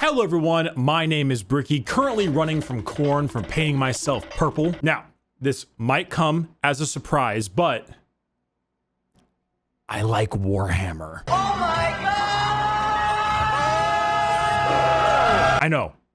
Hello everyone, my name is Bricky, currently running from corn from painting myself purple. Now, this might come as a surprise, but I like Warhammer. Oh my god!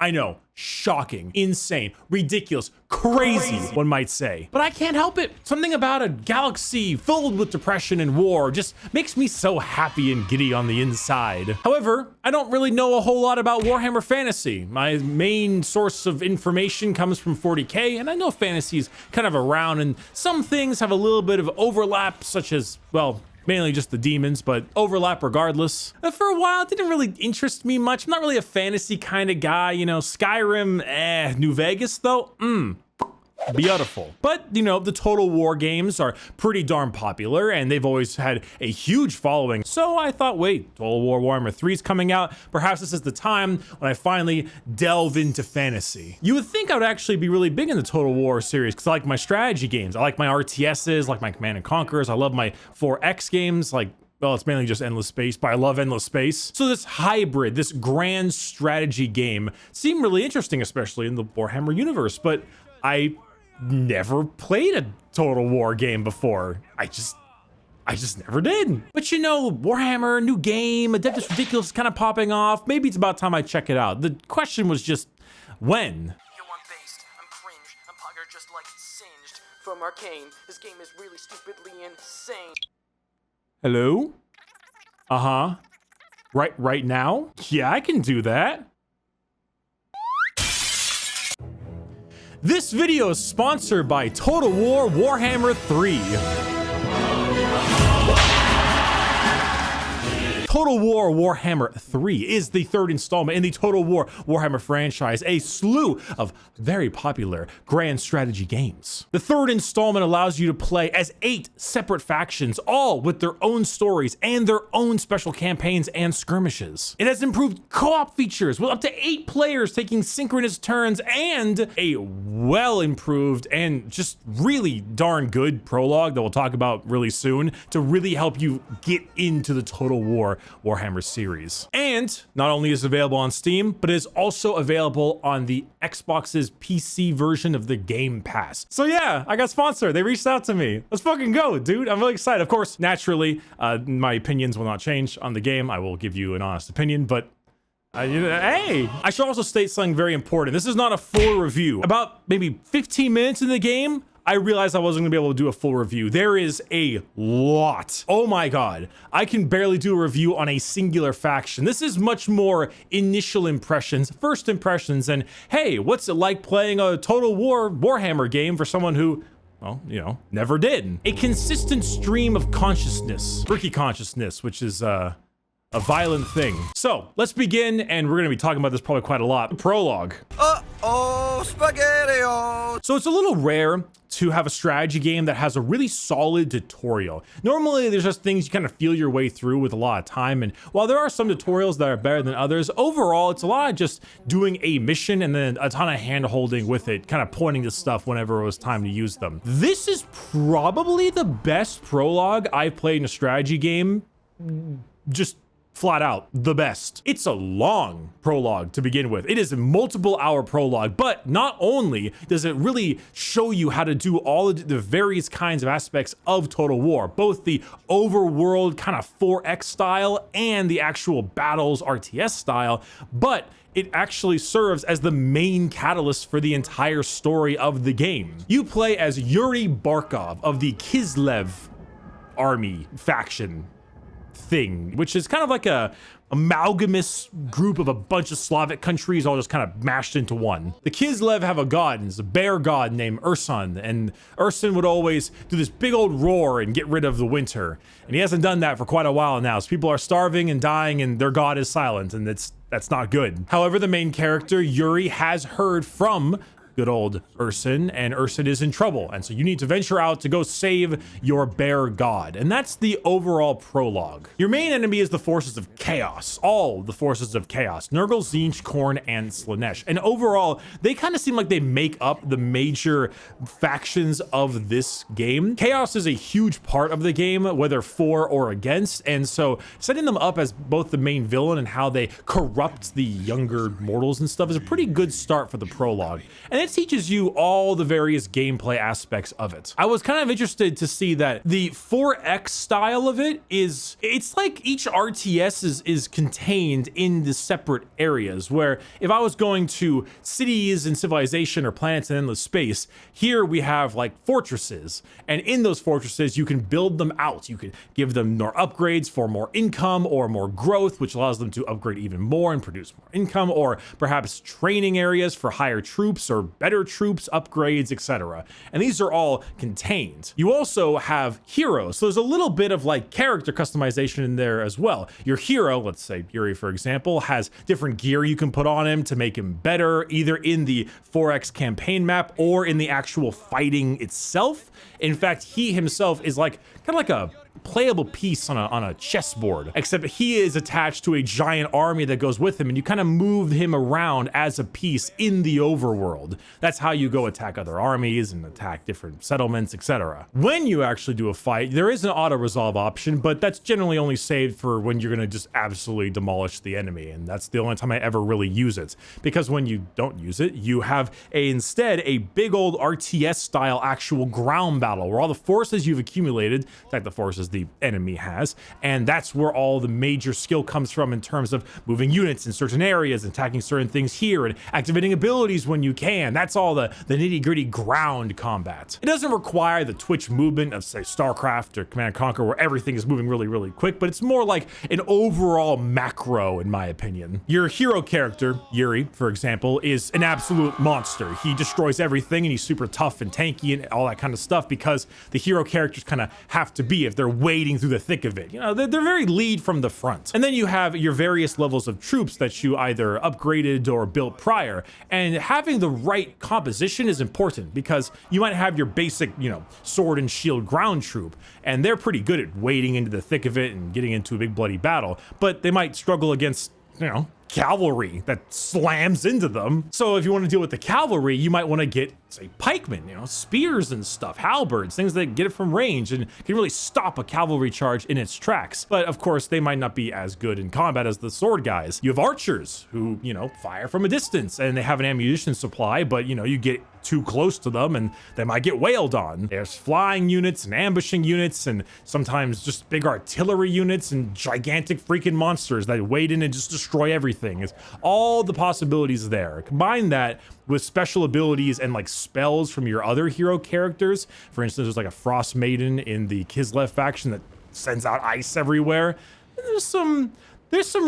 I know, shocking, insane, ridiculous, crazy, one might say. But I can't help it. Something about a galaxy filled with depression and war just makes me so happy and giddy on the inside. However, I don't really know a whole lot about Warhammer Fantasy. My main source of information comes from 40K, and I know fantasy's kind of around, and some things have a little bit of overlap, such as, well, mainly just the demons, but overlap regardless. For a while, it didn't really interest me much. I'm not really a fantasy kind of guy, you know. Skyrim, New Vegas though, beautiful. But, you know, the Total War games are pretty darn popular, and they've always had a huge following. So I thought, wait, Total War Warhammer 3 is coming out. Perhaps this is the time when I finally delve into fantasy. You would think I would actually be really big in the Total War series, because I like my strategy games. I like my RTSs, like my Command & Conquers. I love my 4X games, like, well, it's mainly just Endless Space, but I love Endless Space. So this hybrid, this grand strategy game seemed really interesting, especially in the Warhammer universe, but I never played a Total War game before. I just never did. But you know, Warhammer, new game, Adeptus Ridiculous is kind of popping off. Maybe it's about time I check it out. The question was just, when? Yo, I'm based, I'm cringe, I'm pugger just like Singed from Arcane. This game is really stupidly insane. Hello? Uh-huh. Right now? Yeah, I can do that. This video is sponsored by Total War Warhammer 3. Total War Warhammer 3 is the third installment in the Total War Warhammer franchise, a slew of very popular grand strategy games. The third installment allows you to play as 8 separate factions, all with their own stories and their own special campaigns and skirmishes. It has improved co-op features with up to 8 players taking synchronous turns, and a well-improved and just really darn good prologue that we'll talk about really soon to really help you get into the Total War Warhammer series. And not only is it available on Steam, but it is also available on the Xbox's PC version of the Game Pass. So yeah, I got sponsored. They reached out to me. Let's fucking go, dude. I'm really excited. Of course, naturally, my opinions will not change on the game. I will give you an honest opinion, but hey, I should also state something very important. This is not a full review. About maybe 15 minutes in the game, I realized I wasn't gonna be able to do a full review. There is a lot. Oh my God. I can barely do a review on a singular faction. This is much more initial impressions, first impressions, and hey, what's it like playing a Total War Warhammer game for someone who, well, you know, never did. A consistent stream of consciousness, Bricky consciousness, which is a violent thing. So let's begin, and we're gonna be talking about this probably quite a lot. Prologue. Uh-oh, SpaghettiOs! So it's a little rare to have a strategy game that has a really solid tutorial. Normally there's just things you kind of feel your way through with a lot of time, and while there are some tutorials that are better than others, overall it's a lot of just doing a mission and then a ton of hand holding with it, kind of pointing to stuff whenever it was time to use them. This is probably the best prologue I've played in a strategy game, just flat out the best. It's a long prologue to begin with. It is a multiple hour prologue, but not only does it really show you how to do all of the various kinds of aspects of Total War, both the overworld kind of 4X style and the actual battles RTS style, but it actually serves as the main catalyst for the entire story of the game. You play as Yuri Barkov of the Kislev army faction thing, which is kind of like a amalgamous group of a bunch of Slavic countries all just kind of mashed into one. The Kislev have a god, and it's a bear god named Ursun, and Ursun would always do this big old roar and get rid of the winter, and he hasn't done that for quite a while now, so people are starving and dying and their god is silent, and that's not good. However, the main character Yuri has heard from good old Urson, and Urson is in trouble. And so you need to venture out to go save your bear god. And that's the overall prologue. Your main enemy is the forces of chaos, all the forces of chaos, Nurgle, Tzeentch, Khorne, and Slaanesh. And overall, they kind of seem like they make up the major factions of this game. Chaos is a huge part of the game, whether for or against. And so setting them up as both the main villain and how they corrupt the younger mortals and stuff is a pretty good start for the prologue. And it teaches you all the various gameplay aspects of it. I was kind of interested to see that the 4X style of it it's like each RTS is contained in the separate areas, where if I was going to cities and civilization or planets and endless space, here we have like fortresses, and in those fortresses you can build them out. You can give them more upgrades for more income or more growth, which allows them to upgrade even more and produce more income, or perhaps training areas for higher troops or better troops, upgrades, etc. And these are all contained. You also have heroes, so there's a little bit of like character customization in there as well. Your hero, let's say Yuri for example, has different gear you can put on him to make him better, either in the 4X campaign map or in the actual fighting itself. In fact, he himself is like kind of like a playable piece on a chessboard, except he is attached to a giant army that goes with him, and you kind of move him around as a piece in the overworld. That's how you go attack other armies and attack different settlements, etc. When you actually do a fight, there is an auto resolve option, but that's generally only saved for when you're going to just absolutely demolish the enemy, and that's the only time I ever really use it, because when you don't use it, you have instead a big old RTS style actual ground battle where all the forces you've accumulated, like the forces the enemy has, and that's where all the major skill comes from in terms of moving units in certain areas, attacking certain things here, and activating abilities when you can. That's all the nitty-gritty ground combat. It doesn't require the twitch movement of, say, StarCraft or Command & Conquer, where everything is moving really, really quick, but it's more like an overall macro, in my opinion. Your hero character, Yuri, for example, is an absolute monster. He destroys everything, and he's super tough and tanky and all that kind of stuff, because the hero characters kind of have to be if they're wading through the thick of it. You know, they're very lead from the front. And then you have your various levels of troops that you either upgraded or built prior. And having the right composition is important, because you might have your basic, you know, sword and shield ground troop, and they're pretty good at wading into the thick of it and getting into a big bloody battle, but they might struggle against, you know, cavalry that slams into them. So if you want to deal with the cavalry, you might want to get, say, pikemen, you know, spears and stuff, halberds, things that get it from range and can really stop a cavalry charge in its tracks. But of course, they might not be as good in combat as the sword guys. You have archers who, you know, fire from a distance, and they have an ammunition supply, but, you know, you get too close to them and they might get wailed on. There's flying units and ambushing units, and sometimes just big artillery units and gigantic freaking monsters that wade in and just destroy everything. It's all the possibilities there. Combine that with special abilities and like spells from your other hero characters. For instance, there's like a Frost Maiden in the Kislev faction that sends out ice everywhere. There's some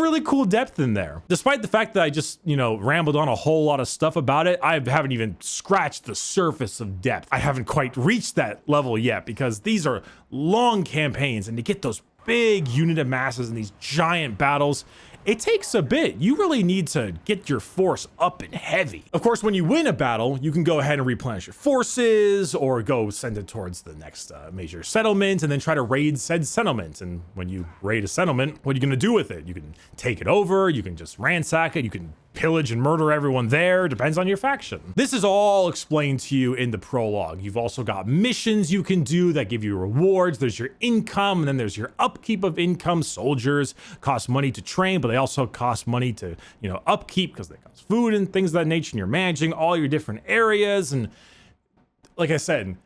really cool depth in there. Despite the fact that I just, you know, rambled on a whole lot of stuff about it, I haven't even scratched the surface of depth. I haven't quite reached that level yet, because these are long campaigns, and to get those big unit masses and these giant battles, it takes a bit. You really need to get your force up and heavy. Of course, when you win a battle, you can go ahead and replenish your forces, or go send it towards the next major settlement, and then try to raid said settlement. And when you raid a settlement, what are you gonna do with it? You can take it over, you can just ransack it, you can pillage and murder everyone there, depends on your faction. This is all explained to you in the prologue. You've also got missions you can do that give you rewards. There's your income, and then there's your upkeep of income. Soldiers cost money to train, but they also cost money to, you know, upkeep, because they cost food and things of that nature, and you're managing all your different areas. And like I said,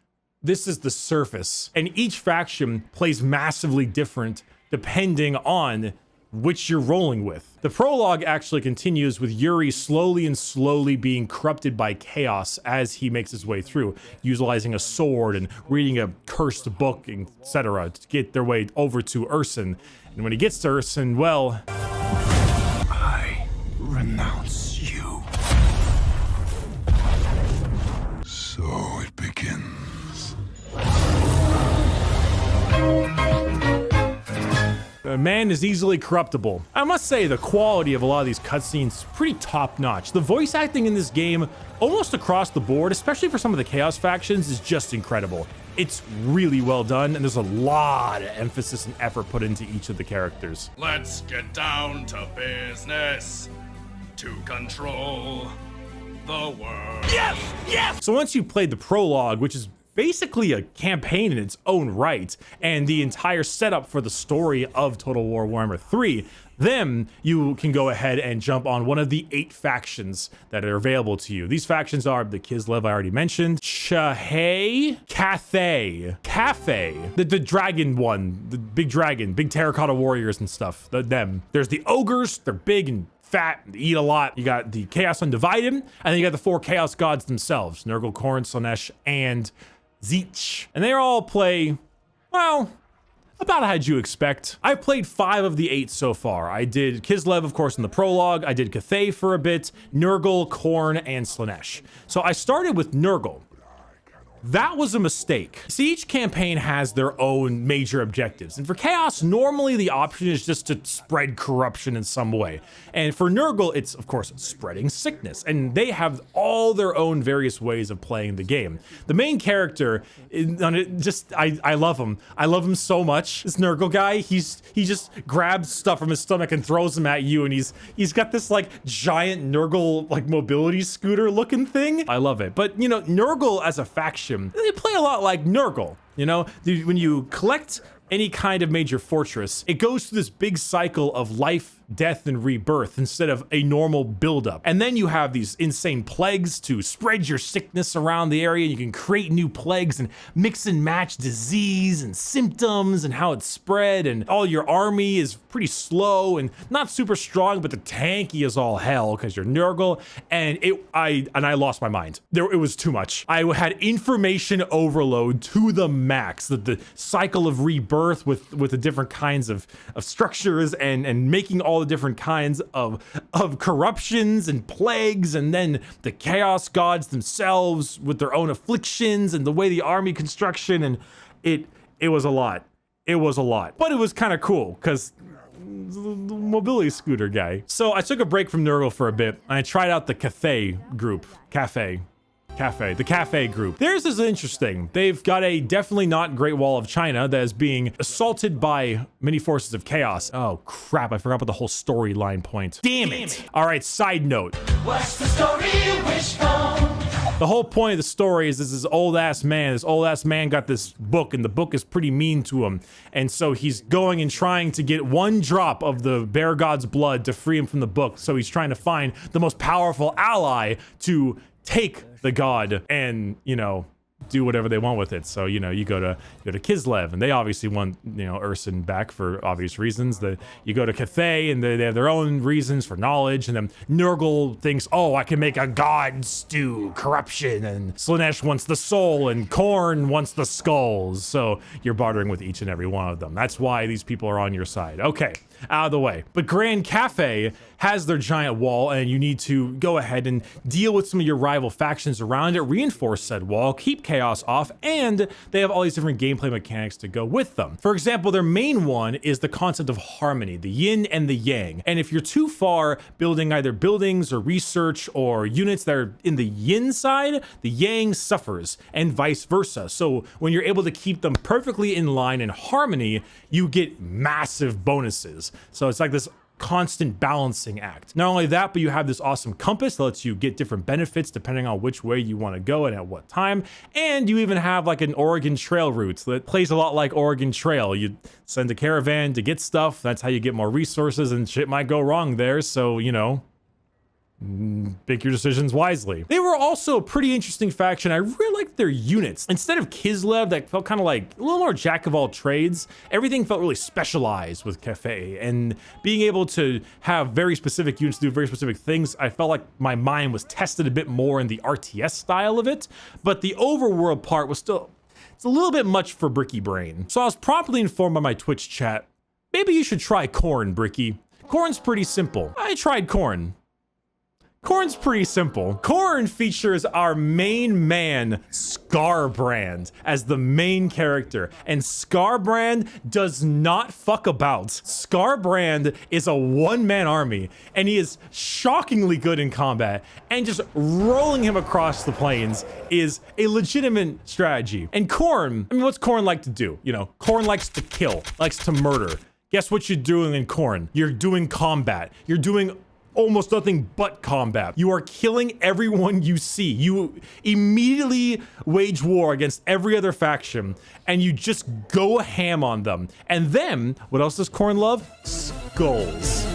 this is the surface, and each faction plays massively different depending on which you're rolling with. The prologue actually continues with Yuri slowly being corrupted by chaos as he makes his way through, utilizing a sword and reading a cursed book, etc., to get their way over to Urson. And when he gets to Urson, well, I renounce you. So it begins. Man is easily corruptible. I must say the quality of a lot of these cutscenes is pretty top notch. The voice acting in this game, almost across the board, especially for some of the Chaos factions, is just incredible. It's really well done, and there's a lot of emphasis and effort put into each of the characters. Let's get down to business to control the world. Yes! Yes! So once you've played the prologue, which is basically a campaign in its own right, and the entire setup for the story of Total War Warhammer 3, then you can go ahead and jump on one of the 8 factions that are available to you. These factions are the Kislev I already mentioned, Shahay, Cathay, the dragon one, the big dragon, big terracotta warriors and stuff, them. There's the ogres, they're big and fat, they eat a lot. You got the Chaos Undivided, and then you got the 4 Chaos Gods themselves, Nurgle, Khorne, Slaanesh, and Tzeentch. And they all play, well, about as you expect. I've played 5 of the 8 so far. I did Kislev, of course, in the prologue. I did Cathay for a bit, Nurgle, Khorne, and Slaanesh. So I started with Nurgle. That was a mistake. See, each campaign has their own major objectives. And for Chaos, normally the option is just to spread corruption in some way. And for Nurgle, it's, of course, spreading sickness. And they have all their own various ways of playing the game. The main character, I love him. I love him so much. This Nurgle guy, he just grabs stuff from his stomach and throws them at you. And he's got this, like, giant Nurgle, like, mobility scooter looking thing. I love it. But, you know, Nurgle as a faction, they play a lot like Nurgle, you know? When you collect any kind of major fortress, it goes through this big cycle of life, death, and rebirth instead of a normal buildup. And then you have these insane plagues to spread your sickness around the area. You can create new plagues and mix and match disease and symptoms and how it's spread. And all your army is pretty slow and not super strong, but the tanky is all hell because you're Nurgle. And I lost my mind. It was too much. I had information overload to the max. The cycle of rebirth with the different kinds of structures and making all the different kinds of corruptions and plagues, and then the Chaos Gods themselves with their own afflictions and the way the army construction, and it was a lot. It was a lot, but it was kind of cool because the mobility scooter guy. So I took a break from Nurgle for a bit and I tried out the Cathay group. The Cafe group. Theirs is interesting. They've got a definitely not Great Wall of China that is being assaulted by many forces of chaos. Oh crap, I forgot about the whole storyline point. Damn it. All right, side note. What's the story, Wishbone? The whole point of the story is this old ass man got this book, and the book is pretty mean to him. And so he's going and trying to get 1 drop of the Bear God's blood to free him from the book. So he's trying to find the most powerful ally to take the god and, you know, do whatever they want with it. So, you know, you go to Kislev, and they obviously want, you know, Urson back for obvious reasons. You go to Cathay, and they have their own reasons for knowledge. And then Nurgle thinks, oh, I can make a god stew, corruption. And Slaanesh wants the soul, and Khorne wants the skulls. So you're bartering with each and every one of them. That's why these people are on your side. Okay, out of the way. But Grand Cafe has their giant wall, and you need to go ahead and deal with some of your rival factions around it, reinforce said wall, keep chaos off, and they have all these different gameplay mechanics to go with them. For example, their main one is the concept of harmony, the yin and the yang. And if you're too far building either buildings or research or units that are in the yin side, the yang suffers, and vice versa. So when you're able to keep them perfectly in line in harmony, you get massive bonuses. So it's like this constant balancing act. Not only that, but you have this awesome compass that lets you get different benefits depending on which way you want to go and at what time. And you even have like an Oregon Trail route that plays a lot like Oregon Trail. You send a caravan to get stuff. That's how you get more resources, and shit might go wrong there. So, you know, make your decisions wisely. They were also a pretty interesting faction. I really liked their units. Instead of Kislev, that felt kind of like a little more jack of all trades, everything felt really specialized with Cafe, and being able to have very specific units do very specific things, I felt like my mind was tested a bit more in the RTS style of it, but the overworld part was still, it's a little bit much for Bricky brain. So I was promptly informed by my Twitch chat, maybe you should try Khorne, Bricky. Khorne's pretty simple. I tried Khorne. Khorne's pretty simple. Khorne features our main man, Skarbrand, as the main character, and Skarbrand does not fuck about. Skarbrand is a one-man army, and he is shockingly good in combat, and just rolling him across the plains is a legitimate strategy. And Khorne, I mean, what's Khorne like to do? You know, Khorne likes to kill, likes to murder. Guess what you're doing in Khorne? You're doing combat. You're doing almost nothing but combat. You are killing everyone you see. You immediately wage war against every other faction, and you just go ham on them. And then, what else does Khorne love? Skulls.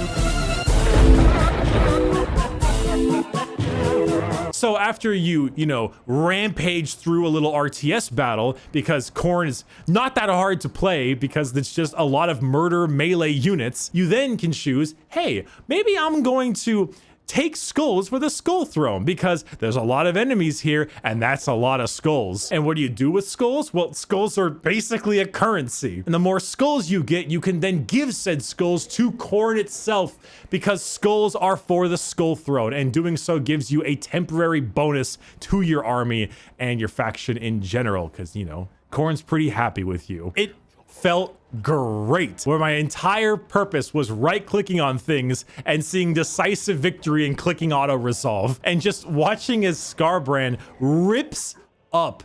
So after you know, rampage through a little RTS battle, because Khorne is not that hard to play because it's just a lot of murder melee units, you then can choose, hey, maybe I'm going to take skulls for the skull throne because there's a lot of enemies here and that's a lot of skulls. And what do you do with skulls? Well, skulls are basically a currency. And the more skulls you get, you can then give said skulls to Khorne itself because skulls are for the skull throne, and doing so gives you a temporary bonus to your army and your faction in general because, you know, Khorne's pretty happy with you. It felt great, where my entire purpose was right-clicking on things and seeing decisive victory and clicking auto resolve, and just watching as Skarbrand rips up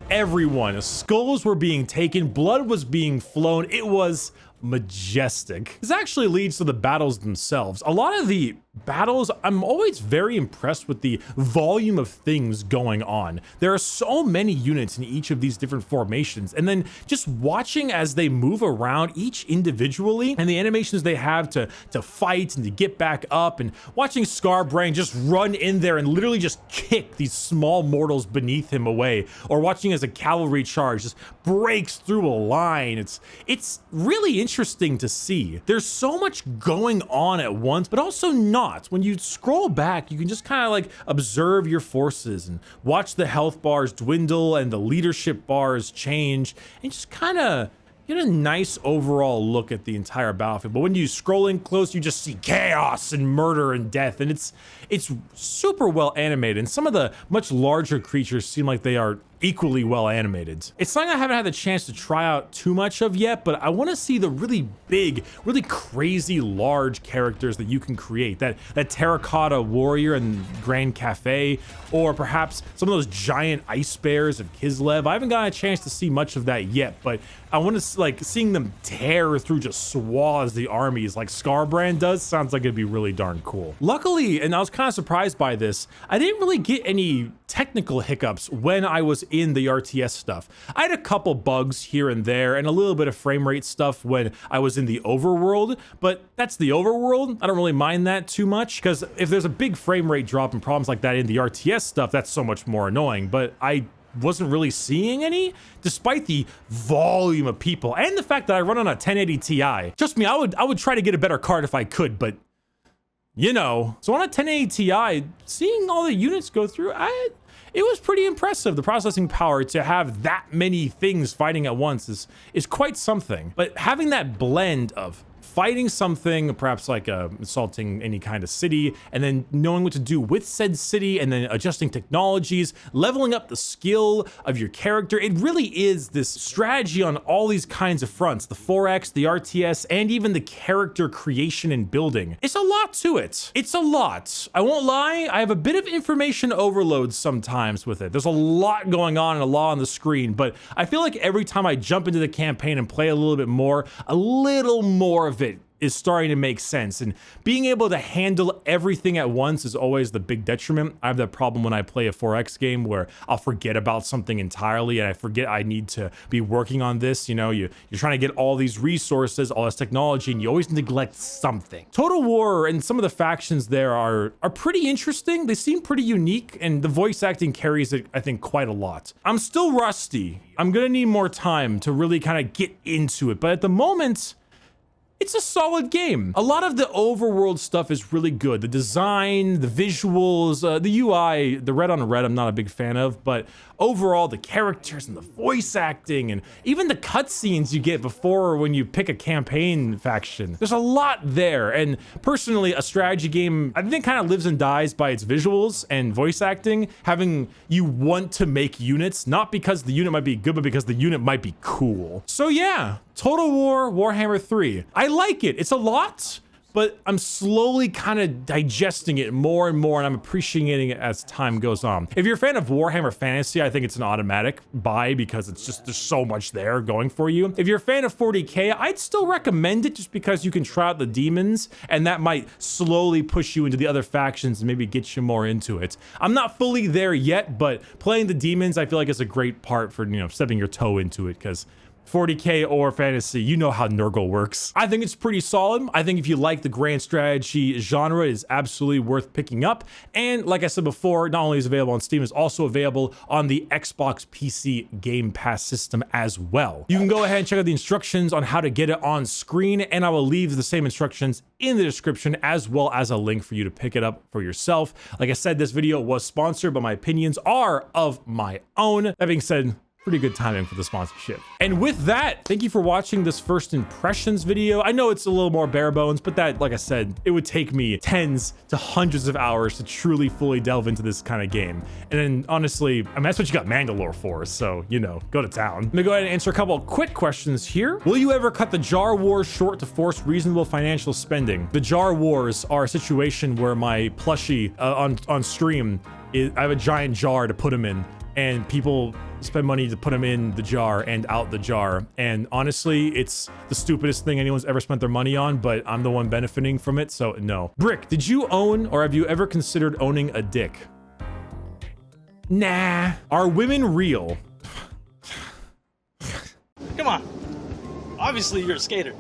everyone. Skulls were being taken, blood was being flown. It was majestic. This actually leads to the battles themselves. A lot of the battles, I'm always very impressed with the volume of things going on. There are so many units in each of these different formations, and then just watching as they move around each individually and the animations they have to fight and to get back up, and watching Skarbrand just run in there and literally just kick these small mortals beneath him away, or watching as a cavalry charge just breaks through a line. It's really interesting to see. There's so much going on at once, but also not. When you scroll back, you can just kind of like observe your forces and watch the health bars dwindle and the leadership bars change, and just kind of get a nice overall look at the entire battlefield. But when you scroll in close, you just see chaos and murder and death, and it's super well animated, and some of the much larger creatures seem like they are equally well animated. It's something I haven't had the chance to try out too much of yet, but I want to see the really big, really crazy large characters that you can create. That terracotta warrior in Grand Cafe, or perhaps some of those giant ice bears of Kislev. I haven't gotten a chance to see much of that yet, but I want to like seeing them tear through just swaths the armies like Skarbrand does. Sounds like it'd be really darn cool. Luckily, and I was kind of surprised by this, I didn't really get any technical hiccups when I was in the RTS stuff. I had a couple bugs here and there and a little bit of frame rate stuff when I was in the overworld, but that's the overworld. I don't really mind that too much, because if there's a big frame rate drop and problems like that in the RTS stuff, that's so much more annoying. But I wasn't really seeing any, despite the volume of people and the fact that I run on a 1080 Ti. Trust me, I would try to get a better card if I could, but you know. So on a 1080 Ti, seeing all the units go through, it was pretty impressive. The processing power to have that many things fighting at once is quite something. But having that blend of fighting something, perhaps like assaulting any kind of city, and then knowing what to do with said city, and then adjusting technologies, leveling up the skill of your character. It really is this strategy on all these kinds of fronts, the 4X, the RTS, and even the character creation and building. It's a lot to it. It's a lot. I won't lie, I have a bit of information overload sometimes with it. There's a lot going on and a lot on the screen, but I feel like every time I jump into the campaign and play a little bit more, a little more of it is starting to make sense, and being able to handle everything at once is always the big detriment. I have that problem when I play a 4X game where I'll forget about something entirely, and I forget I need to be working on this. You know, you're trying to get all these resources, all this technology, and you always neglect something. Total War and some of the factions there are pretty interesting. They seem pretty unique, and the voice acting carries it, I think, quite a lot. I'm still rusty. I'm gonna need more time to really kind of get into it, but at the moment, it's a solid game. A lot of the overworld stuff is really good. The design, the visuals, the UI, the red on red I'm not a big fan of, but overall the characters and the voice acting and even the cutscenes you get before when you pick a campaign faction. There's a lot there, and personally a strategy game I think kind of lives and dies by its visuals and voice acting, having you want to make units, not because the unit might be good, but because the unit might be cool. So yeah, Total War Warhammer 3. I like it. It's a lot, but I'm slowly kind of digesting it more and more, and I'm appreciating it as time goes on. If you're a fan of Warhammer Fantasy, I think it's an automatic buy because it's just, there's so much there going for you. If you're a fan of 40K, I'd still recommend it just because you can try out the demons, and that might slowly push you into the other factions and maybe get you more into it. I'm not fully there yet, but playing the demons, I feel like is a great part for, you know, stepping your toe into it, because 40K or fantasy, you know how Nurgle works. I think it's pretty solid. I think if you like the grand strategy genre, it is absolutely worth picking up. And like I said before, not only is it available on Steam, it's also available on the Xbox PC Game Pass system as well. You can go ahead and check out the instructions on how to get it on screen, and I will leave the same instructions in the description as well as a link for you to pick it up for yourself. Like I said, this video was sponsored, but my opinions are of my own. That being said, pretty good timing for the sponsorship. And with that, thank you for watching this first impressions video. I know it's a little more bare bones, but that, like I said, it would take me tens to hundreds of hours to truly fully delve into this kind of game. And then honestly, I mean, that's what you got Mandalore for, so, you know, go to town. Let me go ahead and answer a couple of quick questions here. Will you ever cut the jar wars short to force reasonable financial spending? The jar wars are a situation where my plushie on stream, I have a giant jar to put them in, and people spend money to put them in the jar and out the jar. And honestly, it's the stupidest thing anyone's ever spent their money on, but I'm the one benefiting from it, so no. Brick, did you own or have you ever considered owning a dick? Nah. Are women real? Come on. Obviously, you're a skater.